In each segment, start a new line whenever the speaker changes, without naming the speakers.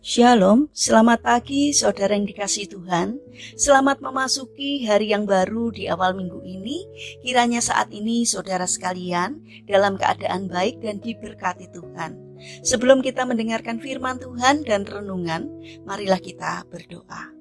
Shalom, selamat pagi saudara yang dikasihi Tuhan. Selamat memasuki hari yang baru di awal minggu ini. Kiranya saat ini saudara sekalian dalam keadaan baik dan diberkati Tuhan. Sebelum kita mendengarkan firman Tuhan dan renungan, marilah kita berdoa.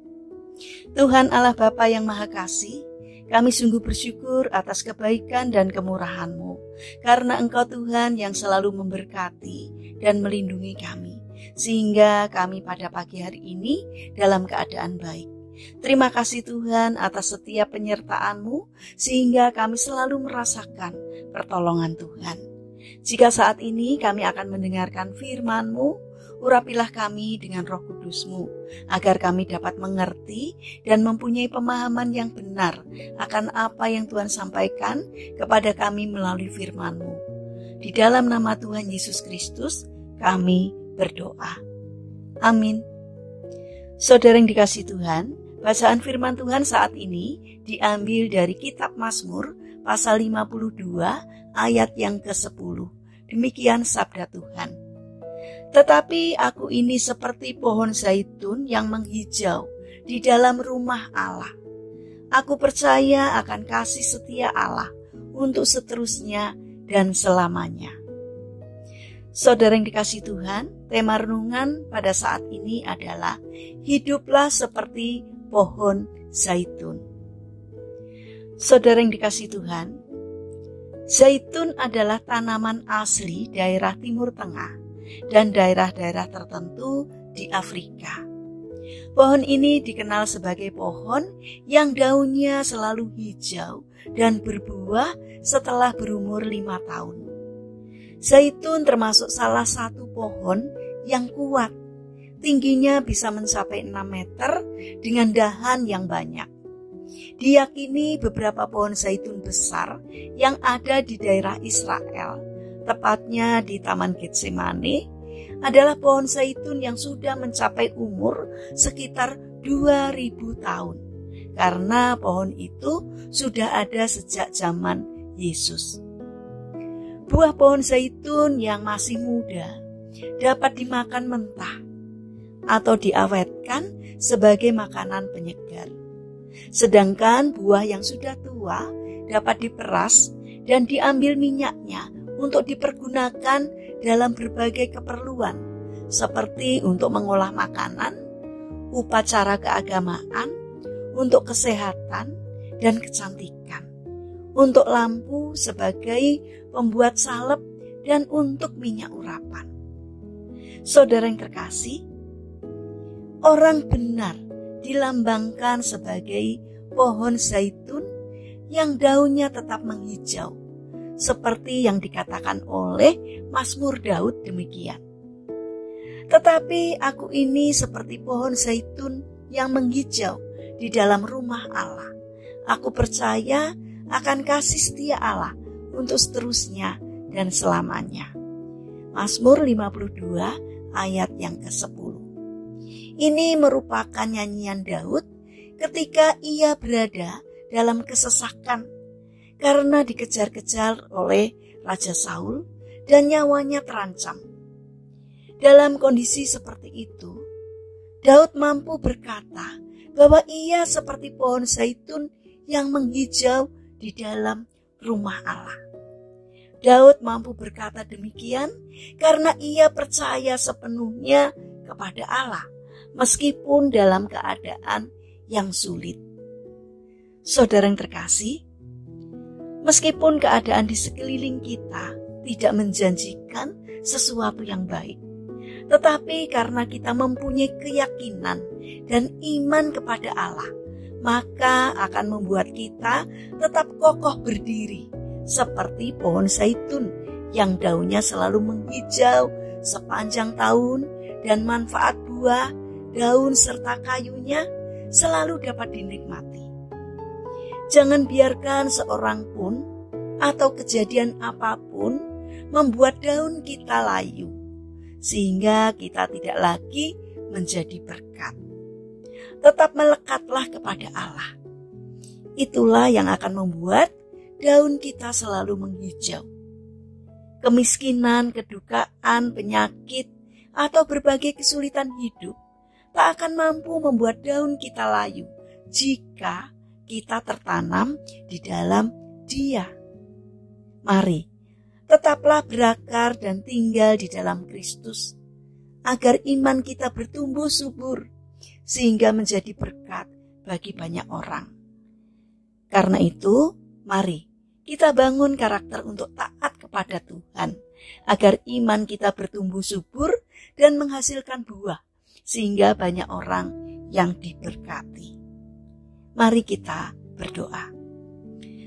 Tuhan Allah Bapa yang Maha Kasih, kami sungguh bersyukur atas kebaikan dan kemurahan-Mu, karena Engkau Tuhan yang selalu memberkati dan melindungi kami, sehingga kami pada pagi hari ini dalam keadaan baik. Terima kasih Tuhan atas setiap penyertaan-Mu, sehingga kami selalu merasakan pertolongan Tuhan. Jika saat ini kami akan mendengarkan firman-Mu, urapilah kami dengan Roh Kudus-Mu, agar kami dapat mengerti dan mempunyai pemahaman yang benar akan apa yang Tuhan sampaikan kepada kami melalui firman-Mu. Di dalam nama Tuhan Yesus Kristus, kami berdoa. Amin. Saudara yang dikasihi Tuhan, bacaan firman Tuhan saat ini diambil dari kitab Mazmur pasal 52 ayat yang ke-10. Demikian sabda Tuhan. Tetapi aku ini seperti pohon zaitun yang menghijau di dalam rumah Allah. Aku percaya akan kasih setia Allah untuk seterusnya dan selamanya. Saudara yang dikasihi Tuhan, tema renungan pada saat ini adalah hiduplah seperti pohon zaitun. Saudara yang dikasihi Tuhan, zaitun adalah tanaman asli daerah Timur Tengah dan daerah-daerah tertentu di Afrika. Pohon ini dikenal sebagai pohon yang daunnya selalu hijau dan berbuah setelah berumur 5 tahun. Zaitun termasuk salah satu pohon yang kuat. Tingginya bisa mencapai 6 meter dengan dahan yang banyak. Diyakini beberapa pohon zaitun besar yang ada di daerah Israel, tepatnya di Taman Getsemani, adalah pohon zaitun yang sudah mencapai umur sekitar 2000 tahun. Karena pohon itu sudah ada sejak zaman Yesus. Buah pohon zaitun yang masih muda dapat dimakan mentah atau diawetkan sebagai makanan penyegar. Sedangkan buah yang sudah tua dapat diperas dan diambil minyaknya untuk dipergunakan dalam berbagai keperluan, seperti untuk mengolah makanan, upacara keagamaan, untuk kesehatan dan kecantikan, untuk lampu sebagai pembuat salep, dan untuk minyak urapan. Saudara yang terkasih, orang benar dilambangkan sebagai pohon zaitun yang daunnya tetap menghijau, seperti yang dikatakan oleh Mazmur Daud demikian. Tetapi aku ini seperti pohon zaitun yang menghijau di dalam rumah Allah. Aku percaya akan kasih setia Allah untuk seterusnya dan selamanya. Mazmur 52 ayat yang ke-10. Ini merupakan nyanyian Daud ketika ia berada dalam kesesakan karena dikejar-kejar oleh Raja Saul dan nyawanya terancam. Dalam kondisi seperti itu, Daud mampu berkata bahwa ia seperti pohon zaitun yang menghijau di dalam rumah Allah. Daud mampu berkata demikian karena ia percaya sepenuhnya kepada Allah, meskipun dalam keadaan yang sulit. Saudara yang terkasih, meskipun keadaan di sekeliling kita tidak menjanjikan sesuatu yang baik, tetapi karena kita mempunyai keyakinan dan iman kepada Allah, maka akan membuat kita tetap kokoh berdiri seperti pohon zaitun yang daunnya selalu menghijau sepanjang tahun dan manfaat buah, daun serta kayunya selalu dapat dinikmati. Jangan biarkan seorang pun atau kejadian apapun membuat daun kita layu, sehingga kita tidak lagi menjadi berkat. Tetap melekatlah kepada Allah. Itulah yang akan membuat daun kita selalu menghijau. Kemiskinan, kedukaan, penyakit, atau berbagai kesulitan hidup tak akan mampu membuat daun kita layu jika kita tertanam di dalam Dia. Mari, tetaplah berakar dan tinggal di dalam Kristus, agar iman kita bertumbuh subur, sehingga menjadi berkat bagi banyak orang. Karena itu, mari kita bangun karakter untuk taat kepada Tuhan, agar iman kita bertumbuh subur dan menghasilkan buah, sehingga banyak orang yang diberkati. Mari kita berdoa.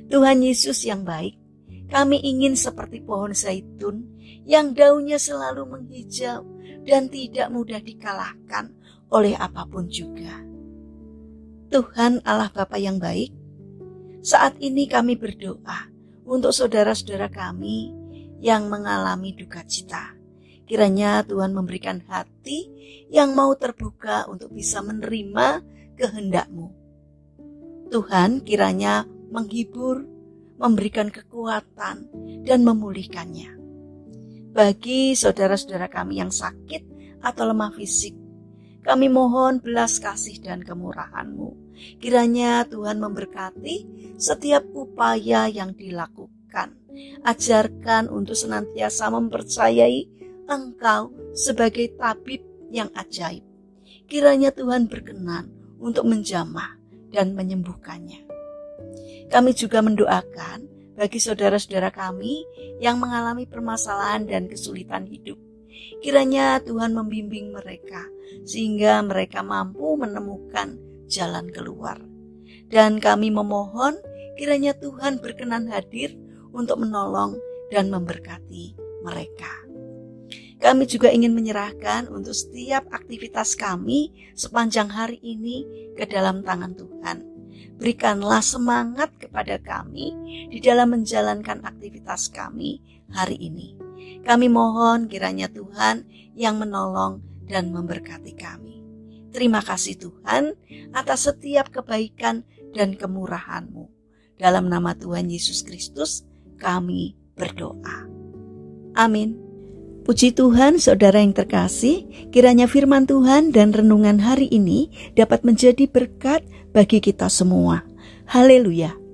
Tuhan Yesus yang baik, kami ingin seperti pohon zaitun yang daunnya selalu menghijau dan tidak mudah dikalahkan oleh apapun juga. Tuhan Allah Bapa yang baik, saat ini kami berdoa untuk saudara-saudara kami yang mengalami duka cita. Kiranya Tuhan memberikan hati yang mau terbuka untuk bisa menerima kehendak-Mu. Tuhan kiranya menghibur, memberikan kekuatan, dan memulihkannya. Bagi saudara-saudara kami yang sakit atau lemah fisik, kami mohon belas kasih dan kemurahan-Mu. Kiranya Tuhan memberkati setiap upaya yang dilakukan. Ajarkan untuk senantiasa mempercayai Engkau sebagai tabib yang ajaib. Kiranya Tuhan berkenan untuk menjamah dan menyembuhkannya. Kami juga mendoakan bagi saudara-saudara kami yang mengalami permasalahan dan kesulitan hidup. Kiranya Tuhan membimbing mereka sehingga mereka mampu menemukan jalan keluar. Dan kami memohon kiranya Tuhan berkenan hadir untuk menolong dan memberkati mereka. Kami juga ingin menyerahkan untuk setiap aktivitas kami sepanjang hari ini ke dalam tangan Tuhan. Berikanlah semangat kepada kami di dalam menjalankan aktivitas kami hari ini. Kami mohon kiranya Tuhan yang menolong dan memberkati kami. Terima kasih Tuhan atas setiap kebaikan dan kemurahan-Mu. Dalam nama Tuhan Yesus Kristus kami berdoa. Amin. Puji Tuhan, saudara yang terkasih, kiranya firman Tuhan dan renungan hari ini dapat menjadi berkat bagi kita semua. Haleluya.